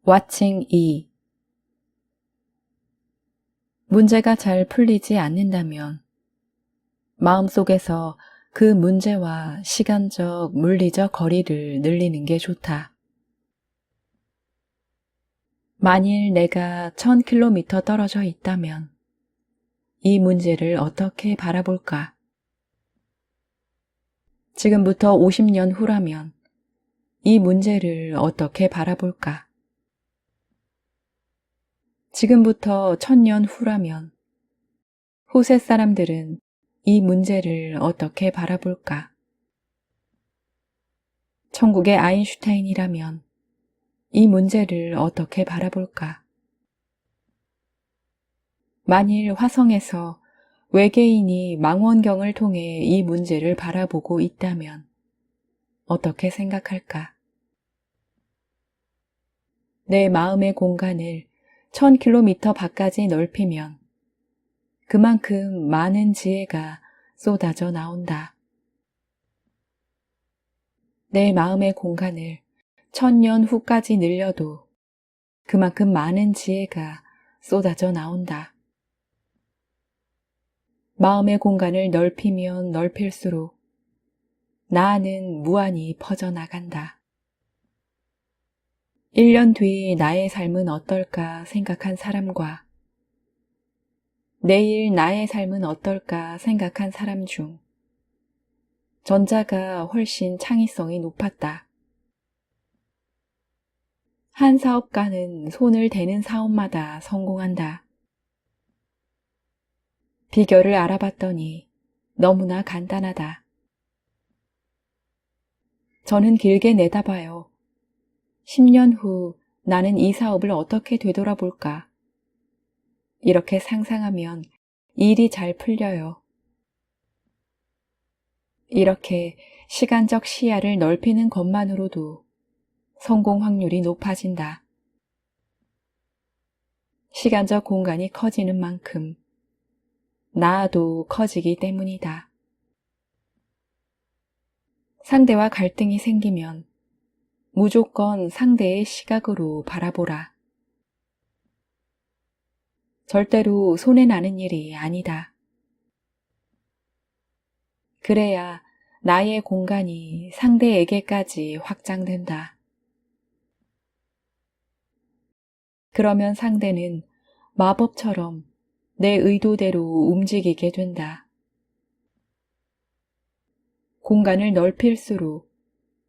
Watching E. 문제가 잘 풀리지 않는다면 마음속에서 그 문제와 시간적, 물리적 거리를 늘리는 게 좋다. 만일 내가 1000km 떨어져 있다면 이 문제를 어떻게 바라볼까? 지금부터 50년 후라면 이 문제를 어떻게 바라볼까? 지금부터 1000년 후라면 후세 사람들은 이 문제를 어떻게 바라볼까? 천국의 아인슈타인이라면 이 문제를 어떻게 바라볼까? 만일 화성에서 외계인이 망원경을 통해 이 문제를 바라보고 있다면 어떻게 생각할까? 내 마음의 공간을 1000km 밖까지 넓히면 그만큼 많은 지혜가 쏟아져 나온다. 내 마음의 공간을 1000년 후까지 늘려도 그만큼 많은 지혜가 쏟아져 나온다. 마음의 공간을 넓히면 넓힐수록 나는 무한히 퍼져나간다. 1년 뒤 나의 삶은 어떨까 생각한 사람과 내일 나의 삶은 어떨까 생각한 사람 중 전자가 훨씬 창의성이 높았다. 한 사업가는 손을 대는 사업마다 성공한다. 비결을 알아봤더니 너무나 간단하다. 저는 길게 내다봐요. 10년 후 나는 이 사업을 어떻게 되돌아볼까? 이렇게 상상하면 일이 잘 풀려요. 이렇게 시간적 시야를 넓히는 것만으로도 성공 확률이 높아진다. 시간적 공간이 커지는 만큼 나도 커지기 때문이다. 상대와 갈등이 생기면 무조건 상대의 시각으로 바라보라. 절대로 손해나는 일이 아니다. 그래야 나의 공간이 상대에게까지 확장된다. 그러면 상대는 마법처럼 내 의도대로 움직이게 된다. 공간을 넓힐수록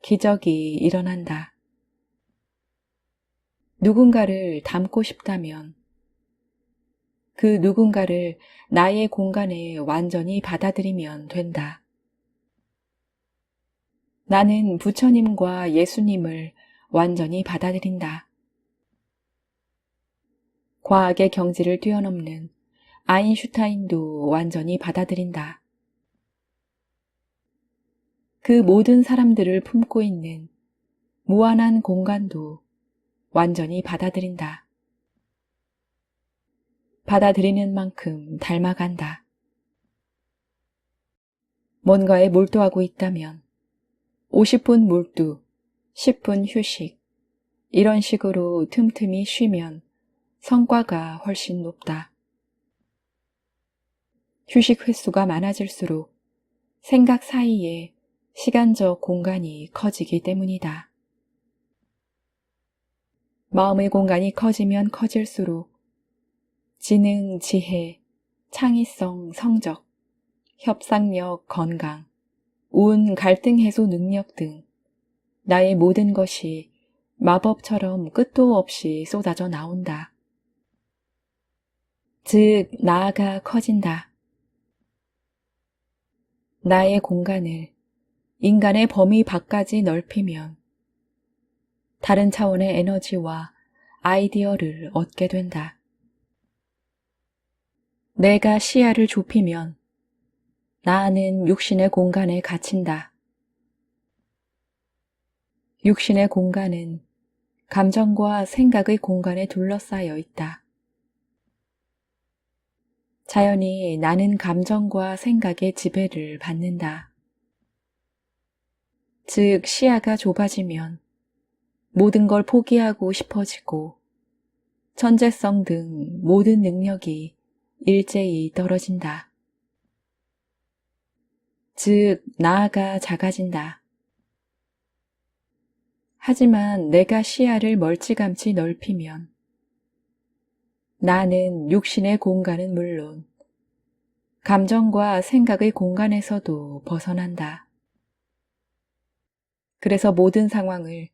기적이 일어난다. 누군가를 닮고 싶다면 그 누군가를 나의 공간에 완전히 받아들이면 된다. 나는 부처님과 예수님을 완전히 받아들인다. 과학의 경지를 뛰어넘는 아인슈타인도 완전히 받아들인다. 그 모든 사람들을 품고 있는 무한한 공간도 완전히 받아들인다. 받아들이는 만큼 닮아간다. 뭔가에 몰두하고 있다면 50분 몰두, 10분 휴식, 이런 식으로 틈틈이 쉬면 성과가 훨씬 높다. 휴식 횟수가 많아질수록 생각 사이에 시간적 공간이 커지기 때문이다. 마음의 공간이 커지면 커질수록 지능, 지혜, 창의성, 성적, 협상력, 건강, 운, 갈등 해소 능력 등 나의 모든 것이 마법처럼 끝도 없이 쏟아져 나온다. 즉, 나가 커진다. 나의 공간을 인간의 범위 밖까지 넓히면 다른 차원의 에너지와 아이디어를 얻게 된다. 내가 시야를 좁히면 나는 육신의 공간에 갇힌다. 육신의 공간은 감정과 생각의 공간에 둘러싸여 있다. 자연히 나는 감정과 생각의 지배를 받는다. 즉, 시야가 좁아지면 모든 걸 포기하고 싶어지고 천재성 등 모든 능력이 일제히 떨어진다. 즉, 나아가 작아진다. 하지만 내가 시야를 멀찌감치 넓히면 나는 육신의 공간은 물론 감정과 생각의 공간에서도 벗어난다. 그래서 모든 상황을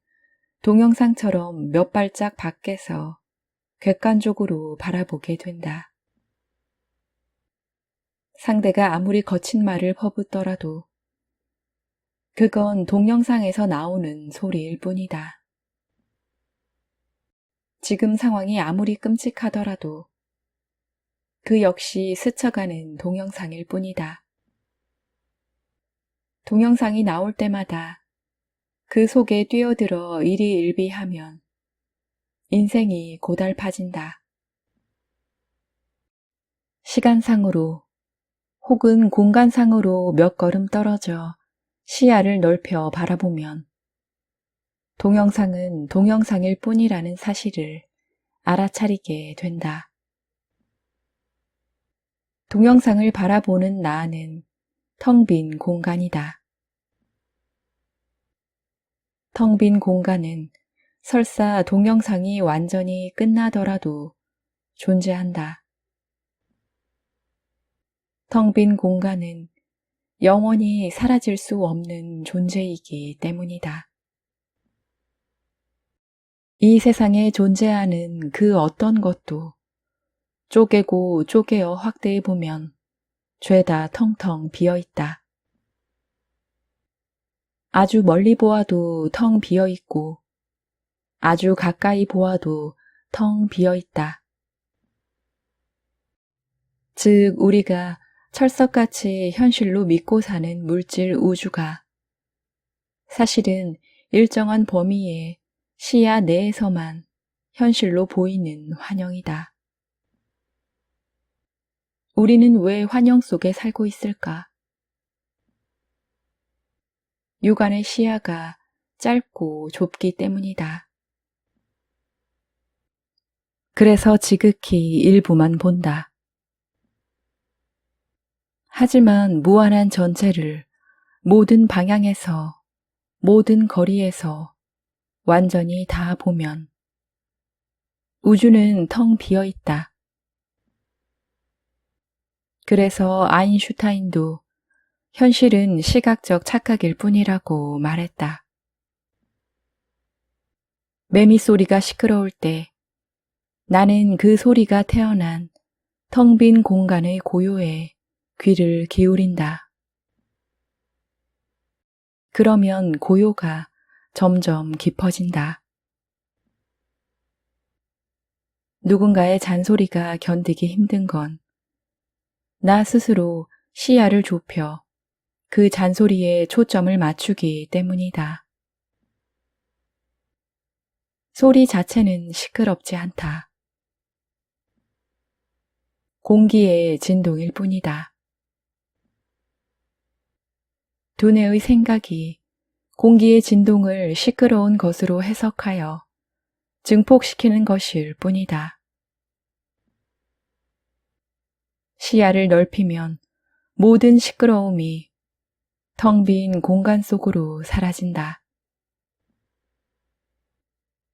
동영상처럼 몇 발짝 밖에서 객관적으로 바라보게 된다. 상대가 아무리 거친 말을 퍼붓더라도 그건 동영상에서 나오는 소리일 뿐이다. 지금 상황이 아무리 끔찍하더라도 그 역시 스쳐가는 동영상일 뿐이다. 동영상이 나올 때마다 그 속에 뛰어들어 일희일비하면 인생이 고달파진다. 시간상으로 혹은 공간상으로 몇 걸음 떨어져 시야를 넓혀 바라보면 동영상은 동영상일 뿐이라는 사실을 알아차리게 된다. 동영상을 바라보는 나는 텅 빈 공간이다. 텅 빈 공간은 설사 동영상이 완전히 끝나더라도 존재한다. 텅 빈 공간은 영원히 사라질 수 없는 존재이기 때문이다. 이 세상에 존재하는 그 어떤 것도 쪼개고 쪼개어 확대해 보면 죄다 텅텅 비어 있다. 아주 멀리 보아도 텅 비어 있고 아주 가까이 보아도 텅 비어 있다. 즉, 우리가 철석같이 현실로 믿고 사는 물질 우주가 사실은 일정한 범위의 시야 내에서만 현실로 보이는 환영이다. 우리는 왜 환영 속에 살고 있을까? 육안의 시야가 짧고 좁기 때문이다. 그래서 지극히 일부만 본다. 하지만 무한한 전체를 모든 방향에서, 모든 거리에서 완전히 다 보면 우주는 텅 비어 있다. 그래서 아인슈타인도 현실은 시각적 착각일 뿐이라고 말했다. 매미 소리가 시끄러울 때 나는 그 소리가 태어난 텅 빈 공간의 고요에 귀를 기울인다. 그러면 고요가 점점 깊어진다. 누군가의 잔소리가 견디기 힘든 건 나 스스로 시야를 좁혀 그 잔소리에 초점을 맞추기 때문이다. 소리 자체는 시끄럽지 않다. 공기의 진동일 뿐이다. 두뇌의 생각이 공기의 진동을 시끄러운 것으로 해석하여 증폭시키는 것일 뿐이다. 시야를 넓히면 모든 시끄러움이 텅 빈 공간 속으로 사라진다.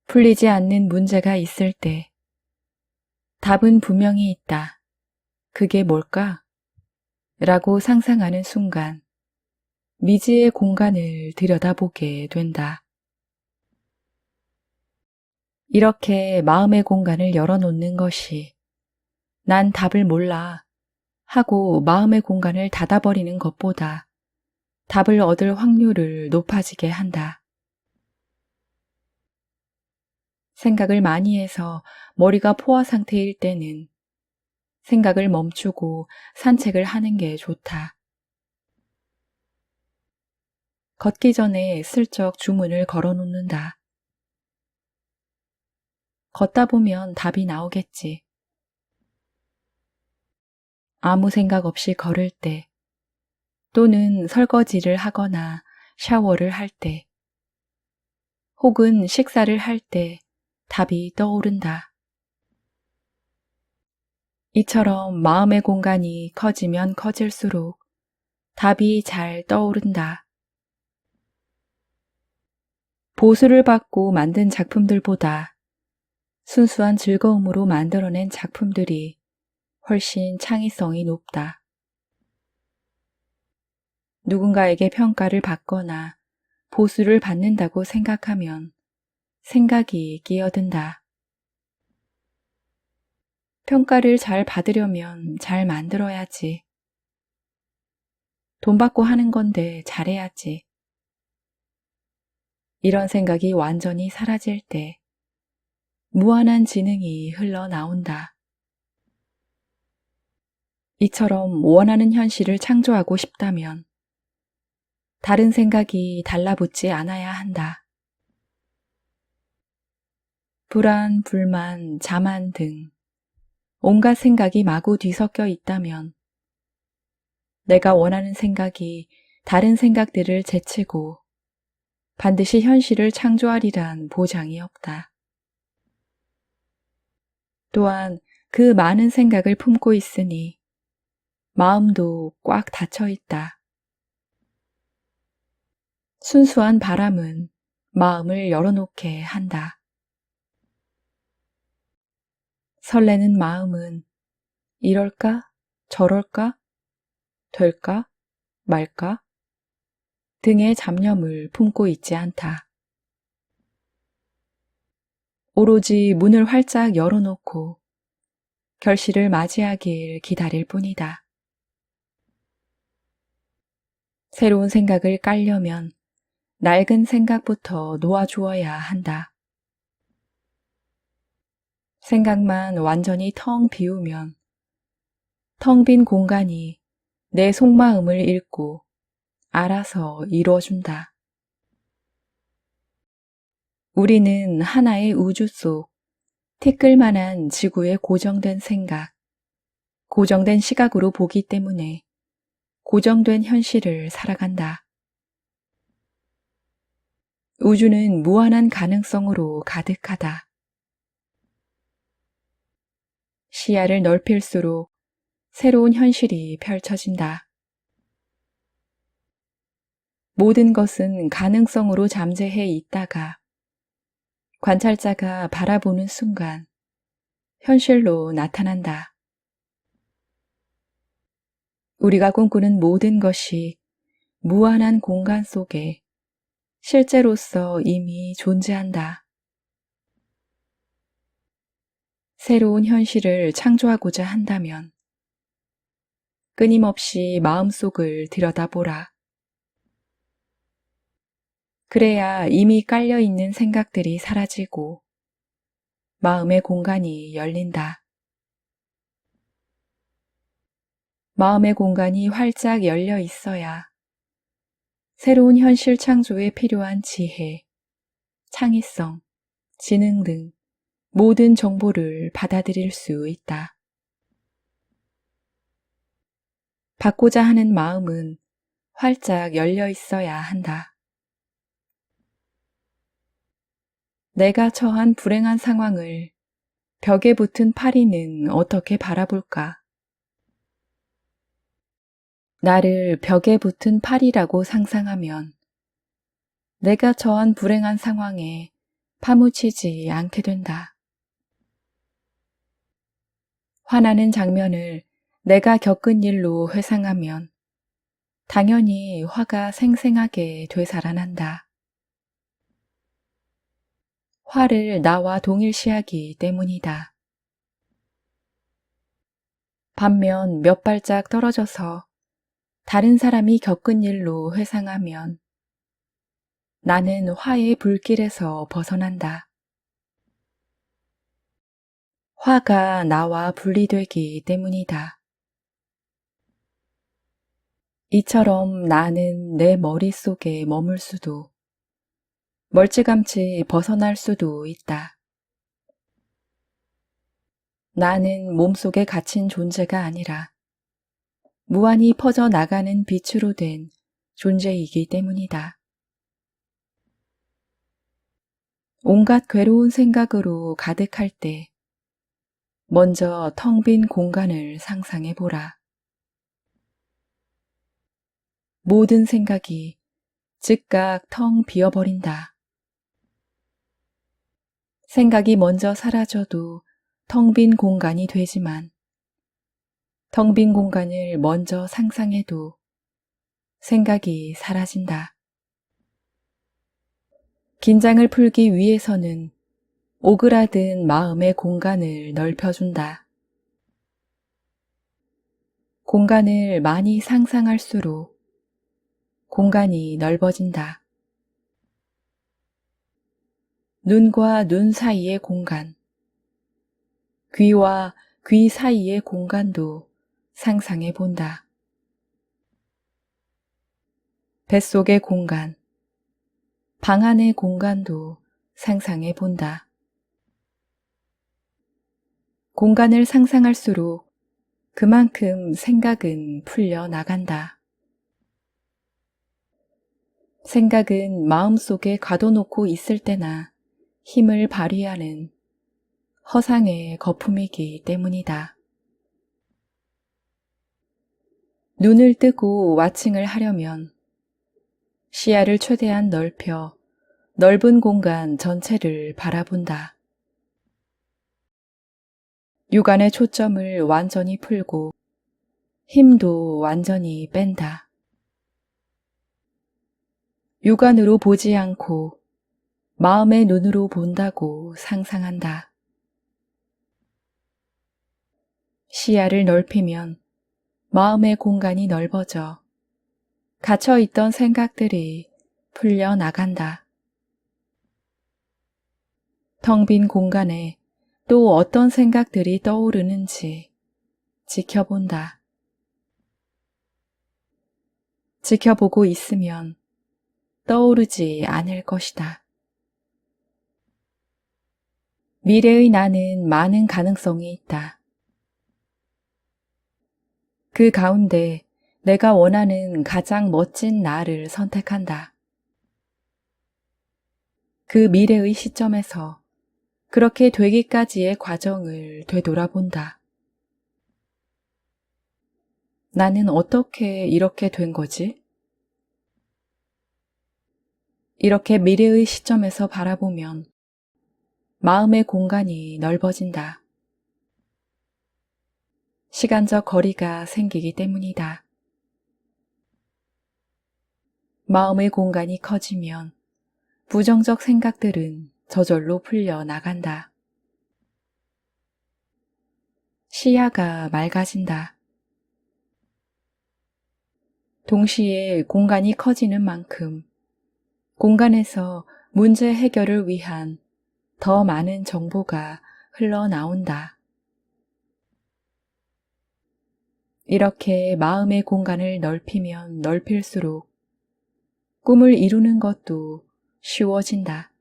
풀리지 않는 문제가 있을 때 답은 분명히 있다. 그게 뭘까? 라고 상상하는 순간 미지의 공간을 들여다보게 된다. 이렇게 마음의 공간을 열어놓는 것이 난 답을 몰라 하고 마음의 공간을 닫아버리는 것보다 답을 얻을 확률을 높아지게 한다. 생각을 많이 해서 머리가 포화 상태일 때는 생각을 멈추고 산책을 하는 게 좋다. 걷기 전에 슬쩍 주문을 걸어놓는다. 걷다 보면 답이 나오겠지. 아무 생각 없이 걸을 때 또는 설거지를 하거나 샤워를 할 때 혹은 식사를 할 때 답이 떠오른다. 이처럼 마음의 공간이 커지면 커질수록 답이 잘 떠오른다. 보수를 받고 만든 작품들보다 순수한 즐거움으로 만들어낸 작품들이 훨씬 창의성이 높다. 누군가에게 평가를 받거나 보수를 받는다고 생각하면 생각이 끼어든다. 평가를 잘 받으려면 잘 만들어야지. 돈 받고 하는 건데 잘해야지. 이런 생각이 완전히 사라질 때 무한한 지능이 흘러나온다. 이처럼 원하는 현실을 창조하고 싶다면 다른 생각이 달라붙지 않아야 한다. 불안, 불만, 자만 등 온갖 생각이 마구 뒤섞여 있다면 내가 원하는 생각이 다른 생각들을 제치고 반드시 현실을 창조하리란 보장이 없다. 또한 그 많은 생각을 품고 있으니 마음도 꽉 닫혀 있다. 순수한 바람은 마음을 열어놓게 한다. 설레는 마음은 이럴까? 저럴까? 될까? 말까? 등의 잡념을 품고 있지 않다. 오로지 문을 활짝 열어놓고 결실을 맞이하길 기다릴 뿐이다. 새로운 생각을 깔려면 낡은 생각부터 놓아주어야 한다. 생각만 완전히 텅 비우면 텅 빈 공간이 내 속마음을 읽고 알아서 이루어준다. 우리는 하나의 우주 속 티끌만한 지구의 고정된 생각, 고정된 시각으로 보기 때문에 고정된 현실을 살아간다. 우주는 무한한 가능성으로 가득하다. 시야를 넓힐수록 새로운 현실이 펼쳐진다. 모든 것은 가능성으로 잠재해 있다가 관찰자가 바라보는 순간 현실로 나타난다. 우리가 꿈꾸는 모든 것이 무한한 공간 속에 실제로서 이미 존재한다. 새로운 현실을 창조하고자 한다면 끊임없이 마음속을 들여다보라. 그래야 이미 깔려있는 생각들이 사라지고 마음의 공간이 열린다. 마음의 공간이 활짝 열려 있어야 새로운 현실 창조에 필요한 지혜, 창의성, 지능 등 모든 정보를 받아들일 수 있다. 받고자 하는 마음은 활짝 열려 있어야 한다. 내가 처한 불행한 상황을 벽에 붙은 파리는 어떻게 바라볼까? 나를 벽에 붙은 파리라고 상상하면 내가 처한 불행한 상황에 파묻히지 않게 된다. 화나는 장면을 내가 겪은 일로 회상하면 당연히 화가 생생하게 되살아난다. 화를 나와 동일시하기 때문이다. 반면 몇 발짝 떨어져서 다른 사람이 겪은 일로 회상하면 나는 화의 불길에서 벗어난다. 화가 나와 분리되기 때문이다. 이처럼 나는 내 머릿속에 머물 수도 멀찌감치 벗어날 수도 있다. 나는 몸속에 갇힌 존재가 아니라 무한히 퍼져나가는 빛으로 된 존재이기 때문이다. 온갖 괴로운 생각으로 가득할 때 먼저 텅 빈 공간을 상상해 보라. 모든 생각이 즉각 텅 비어버린다. 생각이 먼저 사라져도 텅 빈 공간이 되지만 텅 빈 공간을 먼저 상상해도 생각이 사라진다. 긴장을 풀기 위해서는 오그라든 마음의 공간을 넓혀준다. 공간을 많이 상상할수록 공간이 넓어진다. 눈과 눈 사이의 공간, 귀와 귀 사이의 공간도 상상해 본다. 뱃속의 공간, 방 안의 공간도 상상해 본다. 공간을 상상할수록 그만큼 생각은 풀려 나간다. 생각은 마음속에 가둬놓고 있을 때나 힘을 발휘하는 허상의 거품이기 때문이다. 눈을 뜨고 와칭을 하려면 시야를 최대한 넓혀 넓은 공간 전체를 바라본다. 육안의 초점을 완전히 풀고 힘도 완전히 뺀다. 육안으로 보지 않고 마음의 눈으로 본다고 상상한다. 시야를 넓히면 마음의 공간이 넓어져 갇혀있던 생각들이 풀려 나간다. 텅 빈 공간에 또 어떤 생각들이 떠오르는지 지켜본다. 지켜보고 있으면 떠오르지 않을 것이다. 미래의 나는 많은 가능성이 있다. 그 가운데 내가 원하는 가장 멋진 나를 선택한다. 그 미래의 시점에서 그렇게 되기까지의 과정을 되돌아본다. 나는 어떻게 이렇게 된 거지? 이렇게 미래의 시점에서 바라보면 마음의 공간이 넓어진다. 시간적 거리가 생기기 때문이다. 마음의 공간이 커지면 부정적 생각들은 저절로 풀려 나간다. 시야가 맑아진다. 동시에 공간이 커지는 만큼 공간에서 문제 해결을 위한 더 많은 정보가 흘러나온다. 이렇게 마음의 공간을 넓히면 넓힐수록 꿈을 이루는 것도 쉬워진다.